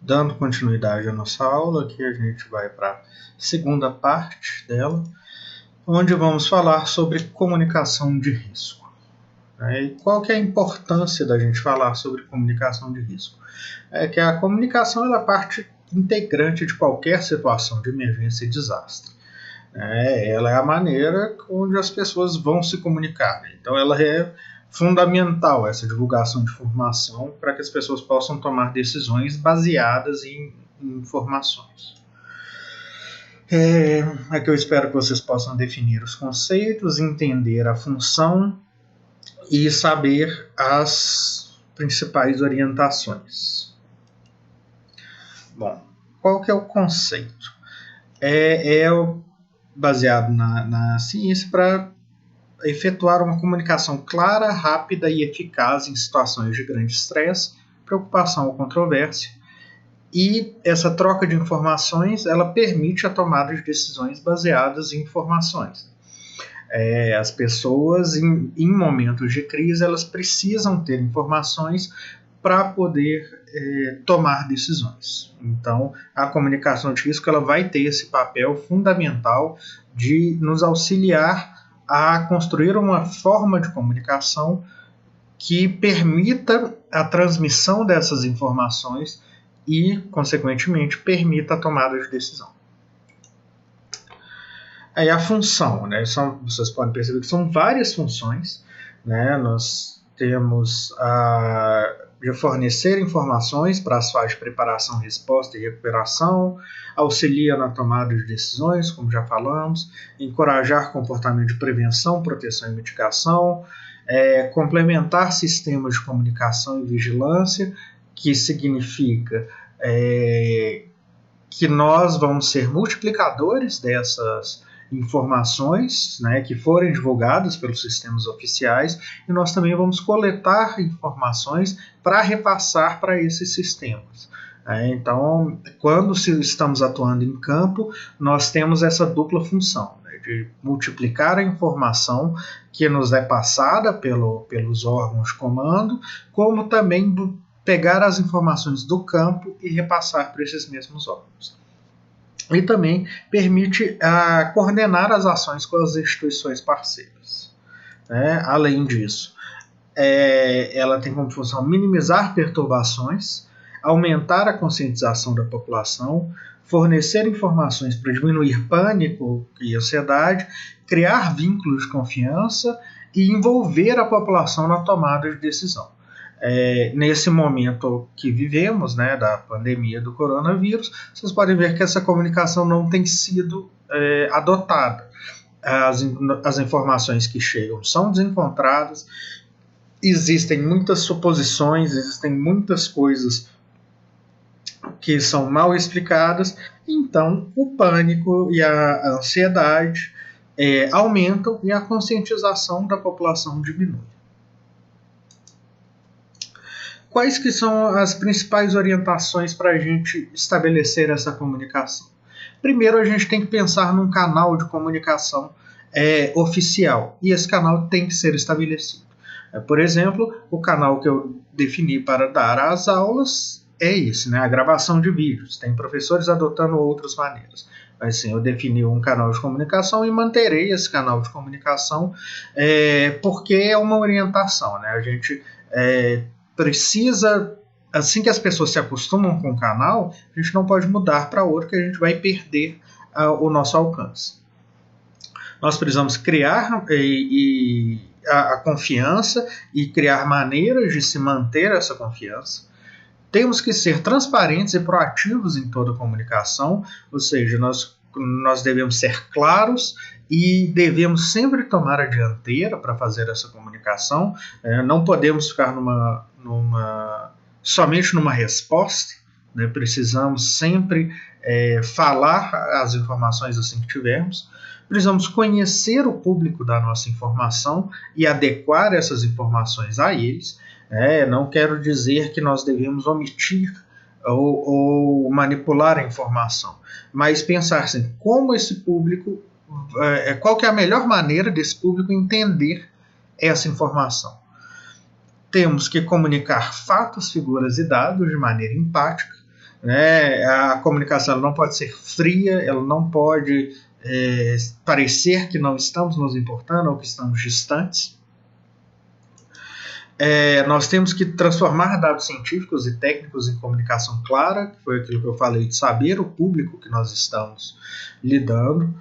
dando continuidade à nossa aula, aqui a gente vai para a segunda parte dela, onde vamos falar sobre comunicação de risco. E qual que é a importância da gente falar sobre comunicação de risco? É que a comunicação é parte integrante de qualquer situação de emergência e desastre. Ela é a maneira onde as pessoas vão se comunicar. Então ela é fundamental, essa divulgação de informação, para que as pessoas possam tomar decisões baseadas em informações. Aqui eu espero que vocês possam definir os conceitos, entender a função e saber as principais orientações. Bom, qual que é o conceito? É baseado na ciência para efetuar uma comunicação clara, rápida e eficaz em situações de grande estresse, preocupação ou controvérsia. E essa troca de informações ela permite a tomada de decisões baseadas em informações. As pessoas, em momentos de crise, elas precisam ter informações para poder tomar decisões. Então, a comunicação de risco ela vai ter esse papel fundamental de nos auxiliar a construir uma forma de comunicação que permita a transmissão dessas informações e, consequentemente, permita a tomada de decisão. Aí a função, vocês podem perceber que são várias funções. Nós temos de fornecer informações para as fases de preparação, resposta e recuperação, auxilia na tomada de decisões, como já falamos, encorajar comportamento de prevenção, proteção e mitigação, complementar sistemas de comunicação e vigilância, que significa que nós vamos ser multiplicadores dessas informações que forem divulgadas pelos sistemas oficiais e nós também vamos coletar informações para repassar para esses sistemas. Então, quando estamos atuando em campo, nós temos essa dupla função de multiplicar a informação que nos é passada pelos órgãos de comando, como também pegar as informações do campo e repassar para esses mesmos órgãos. E também permite coordenar as ações com as instituições parceiras. Além disso, ela tem como função minimizar perturbações, aumentar a conscientização da população, fornecer informações para diminuir pânico e ansiedade, criar vínculos de confiança e envolver a população na tomada de decisão. Nesse momento que vivemos, da pandemia do coronavírus, vocês podem ver que essa comunicação não tem sido adotada. As informações que chegam são desencontradas, existem muitas suposições, existem muitas coisas que são mal explicadas, então o pânico e a ansiedade aumentam e a conscientização da população diminui. Quais que são as principais orientações para a gente estabelecer essa comunicação? Primeiro, a gente tem que pensar num canal de comunicação oficial, e esse canal tem que ser estabelecido. Por exemplo, o canal que eu defini para dar as aulas é esse, a gravação de vídeos. Tem professores adotando outras maneiras. Mas sim, eu defini um canal de comunicação e manterei esse canal de comunicação porque é uma orientação. A gente precisa, assim que as pessoas se acostumam com o canal, a gente não pode mudar para outro, que a gente vai perder o nosso alcance. Nós precisamos criar a confiança e criar maneiras de se manter essa confiança. Temos que ser transparentes e proativos em toda a comunicação, ou seja, nós devemos ser claros e devemos sempre tomar a dianteira para fazer essa comunicação. Não podemos ficar somente numa resposta, precisamos sempre falar as informações assim que tivermos. Precisamos conhecer o público da nossa informação e adequar essas informações a eles. Não quero dizer que nós devemos omitir ou manipular a informação, mas pensar assim, como esse público, qual que é a melhor maneira desse público entender essa informação. Temos que comunicar fatos, figuras e dados de maneira empática, né? A comunicação ela não pode ser fria, ela não pode parecer que não estamos nos importando ou que estamos distantes. Nós temos que transformar dados científicos e técnicos em comunicação clara, que foi aquilo que eu falei, de saber o público que nós estamos lidando.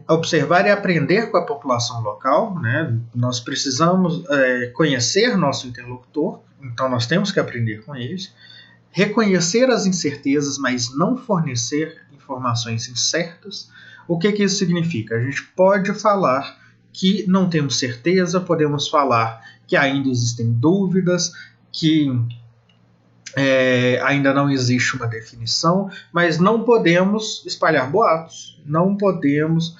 Observar e aprender com a população local, né? Nós precisamos conhecer nosso interlocutor, então nós temos que aprender com eles, reconhecer as incertezas, mas não fornecer informações incertas. O que isso significa? A gente pode falar que não temos certeza, podemos falar que ainda existem dúvidas, que ainda não existe uma definição, mas não podemos espalhar boatos, não podemos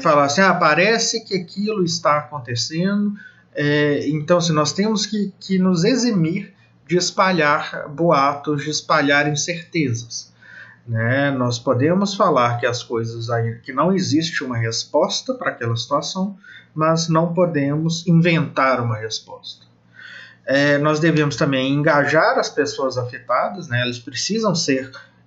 falar assim, parece que aquilo está acontecendo, então assim, nós temos que nos eximir de espalhar boatos, de espalhar incertezas. Né? Nós podemos falar que as coisas que não existe uma resposta para aquela situação, mas não podemos inventar uma resposta. Nós devemos também engajar as pessoas afetadas, né? Eles precisam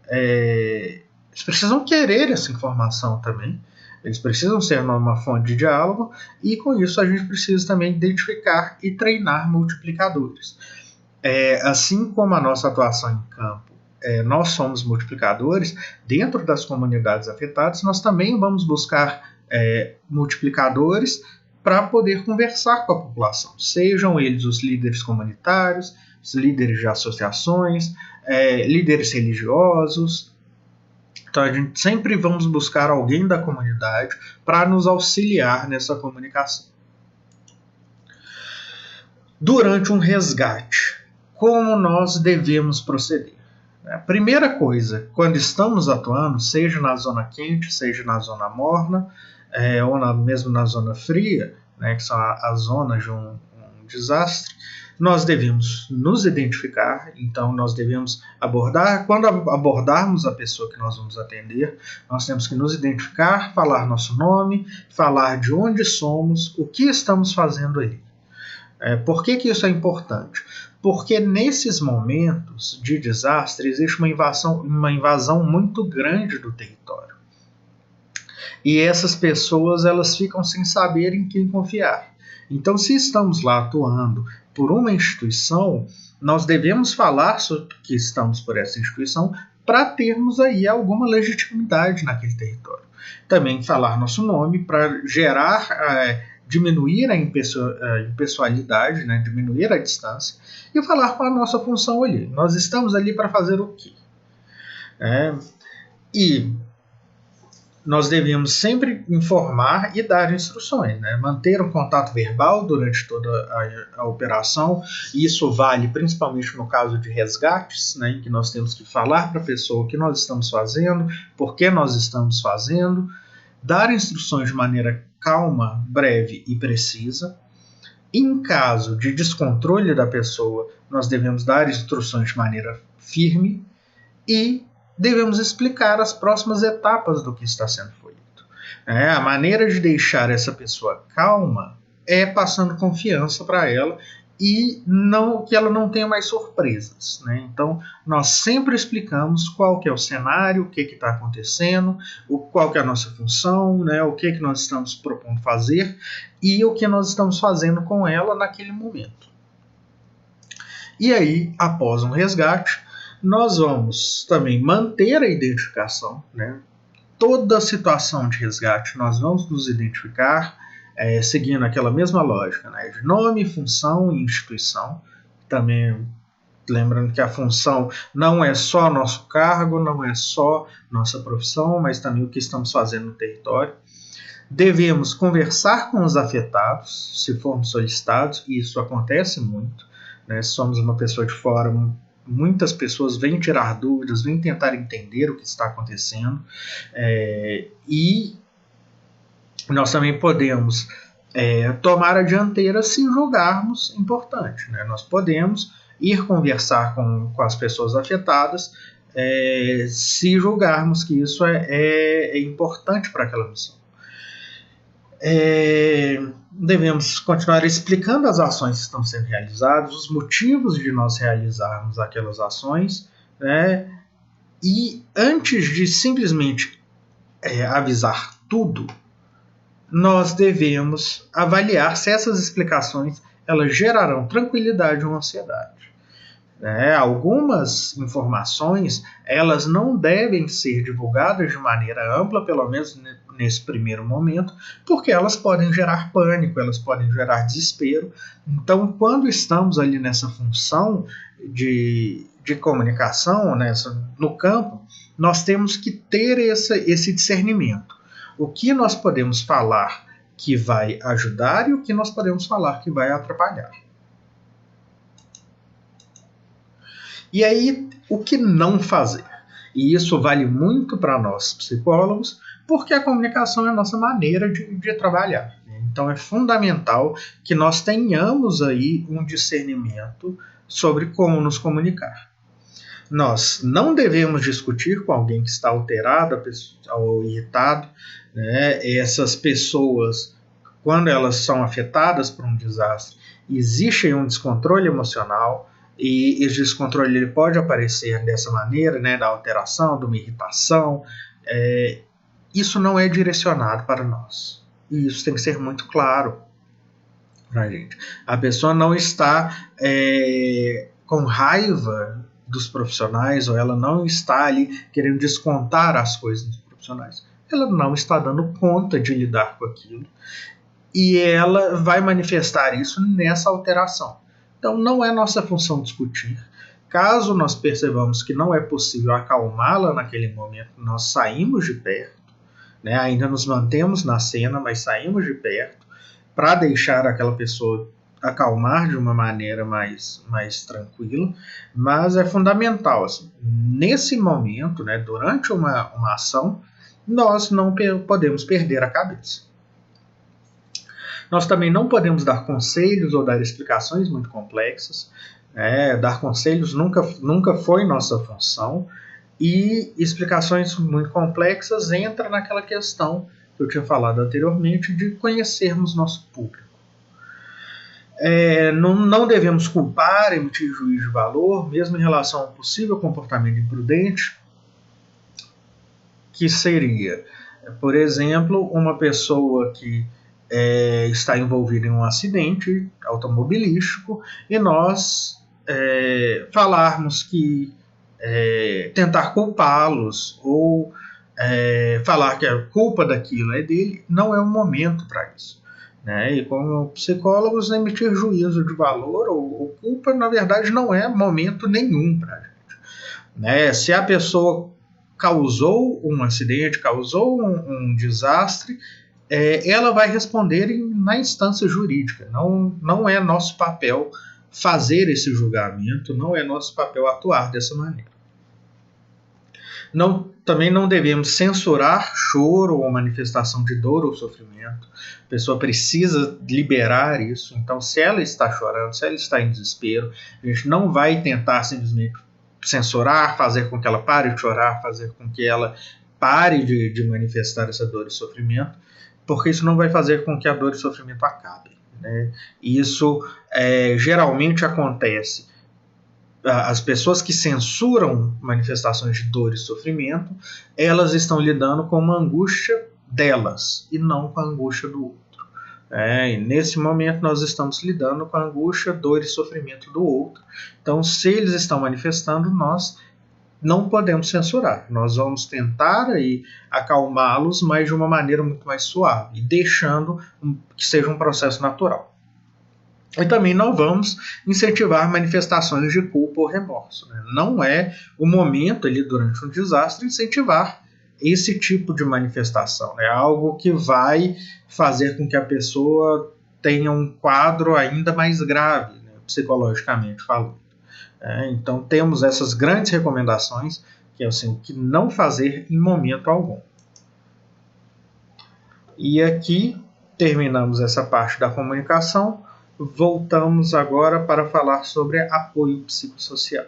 eles precisam querer essa informação também, eles precisam ser uma fonte de diálogo, e com isso a gente precisa também identificar e treinar multiplicadores. Assim como a nossa atuação em campo, nós somos multiplicadores, dentro das comunidades afetadas, nós também vamos buscar multiplicadores para poder conversar com a população, sejam eles os líderes comunitários, os líderes de associações, líderes religiosos. Então a gente sempre vamos buscar alguém da comunidade para nos auxiliar nessa comunicação. Durante um resgate, como nós devemos proceder? A primeira coisa, quando estamos atuando, seja na zona quente, seja na zona morna, ou mesmo na zona fria, né, que são as zonas de um desastre, nós devemos nos identificar, então nós devemos abordar, quando abordarmos a pessoa que nós vamos atender, nós temos que nos identificar, falar nosso nome, falar de onde somos, o que estamos fazendo ali. Por que isso é importante? Porque nesses momentos de desastre existe uma invasão muito grande do território. E essas pessoas elas ficam sem saber em quem confiar. Então, se estamos lá atuando por uma instituição, nós devemos falar sobre que estamos por essa instituição para termos aí alguma legitimidade naquele território. Também falar nosso nome para diminuir a impessoalidade, né, diminuir a distância, e falar qual a nossa função ali. Nós estamos ali para fazer o quê? E nós devemos sempre informar e dar instruções, né? Manter um contato verbal durante toda a operação. Isso vale principalmente no caso de resgates, né, em que nós temos que falar para a pessoa o que nós estamos fazendo, por que nós estamos fazendo, dar instruções de maneira calma, breve e precisa. Em caso de descontrole da pessoa, nós devemos dar instruções de maneira firme e devemos explicar as próximas etapas do que está sendo feito. A maneira de deixar essa pessoa calma é passando confiança para ela e que ela não tenha mais surpresas. Né? Então, nós sempre explicamos qual que é o cenário, o que está acontecendo, qual que é a nossa função, né? O que nós estamos propondo fazer e o que nós estamos fazendo com ela naquele momento. E aí, após um resgate, nós vamos também manter a identificação, né? Toda situação de resgate nós vamos nos identificar, seguindo aquela mesma lógica, né, de nome, função e instituição. Também lembrando que a função não é só nosso cargo, não é só nossa profissão, mas também o que estamos fazendo no território. Devemos conversar com os afetados, se formos solicitados, e isso acontece muito. Né, se somos uma pessoa de fora, muitas pessoas vêm tirar dúvidas, vêm tentar entender o que está acontecendo, e nós também podemos tomar a dianteira se julgarmos importante. Né? Nós podemos ir conversar com as pessoas afetadas se julgarmos que isso é importante para aquela missão. Devemos continuar explicando as ações que estão sendo realizadas, os motivos de nós realizarmos aquelas ações, né? E antes de simplesmente avisar tudo, nós devemos avaliar se essas explicações elas gerarão tranquilidade ou ansiedade. Algumas informações elas não devem ser divulgadas de maneira ampla, pelo menos nesse primeiro momento, porque elas podem gerar pânico, elas podem gerar desespero. Então, quando estamos ali nessa função de comunicação, no campo, nós temos que ter esse discernimento. O que nós podemos falar que vai ajudar e o que nós podemos falar que vai atrapalhar. E aí, o que não fazer? E isso vale muito para nós psicólogos, porque a comunicação é a nossa maneira de trabalhar. Então é fundamental que nós tenhamos aí um discernimento sobre como nos comunicar. Nós não devemos discutir com alguém que está alterado ou irritado. Essas pessoas, quando elas são afetadas por um desastre, existe um descontrole emocional, e esse descontrole ele pode aparecer dessa maneira, da alteração, de uma irritação. Isso não é direcionado para nós. E isso tem que ser muito claro para a gente. A pessoa não está com raiva dos profissionais, ou ela não está ali querendo descontar as coisas dos profissionais. Ela não está dando conta de lidar com aquilo. E ela vai manifestar isso nessa alteração. Então, não é nossa função discutir. Caso nós percebamos que não é possível acalmá-la naquele momento, nós saímos de perto, ainda nos mantemos na cena, mas saímos de perto para deixar aquela pessoa acalmar de uma maneira mais tranquila. Mas é fundamental, assim, nesse momento, durante uma ação, nós não podemos perder a cabeça. Nós também não podemos dar conselhos ou dar explicações muito complexas. Dar conselhos nunca foi nossa função. E explicações muito complexas entra naquela questão que eu tinha falado anteriormente de conhecermos nosso público. Não devemos culpar, emitir juízo de valor, mesmo em relação a um possível comportamento imprudente, que seria, por exemplo, uma pessoa que está envolvido em um acidente automobilístico e nós falarmos que tentar culpá-los ou falar que a culpa daquilo é dele, não é um momento para isso. E como psicólogos, emitir juízo de valor ou culpa, na verdade, não é momento nenhum para a gente. Se a pessoa causou um acidente, causou um desastre, ela vai responder na instância jurídica. Não é nosso papel fazer esse julgamento, não é nosso papel atuar dessa maneira. Também não devemos censurar choro ou manifestação de dor ou sofrimento. A pessoa precisa liberar isso. Então, se ela está chorando, se ela está em desespero, a gente não vai tentar simplesmente censurar, fazer com que ela pare de chorar, fazer com que ela pare de manifestar essa dor e sofrimento, porque isso não vai fazer com que a dor e o sofrimento acabe. Isso geralmente acontece. As pessoas que censuram manifestações de dor e sofrimento, elas estão lidando com uma angústia delas e não com a angústia do outro. E nesse momento nós estamos lidando com a angústia, dor e sofrimento do outro. Então, se eles estão manifestando, nós não podemos censurar. Nós vamos tentar aí acalmá-los, mas de uma maneira muito mais suave, deixando que seja um processo natural. E também não vamos incentivar manifestações de culpa ou remorso. Não é o momento ali durante um desastre incentivar esse tipo de manifestação. É algo que vai fazer com que a pessoa tenha um quadro ainda mais grave, psicologicamente falando. Então temos essas grandes recomendações, que é assim, o que não fazer em momento algum. E aqui terminamos essa parte da comunicação. Voltamos agora para falar sobre apoio psicossocial.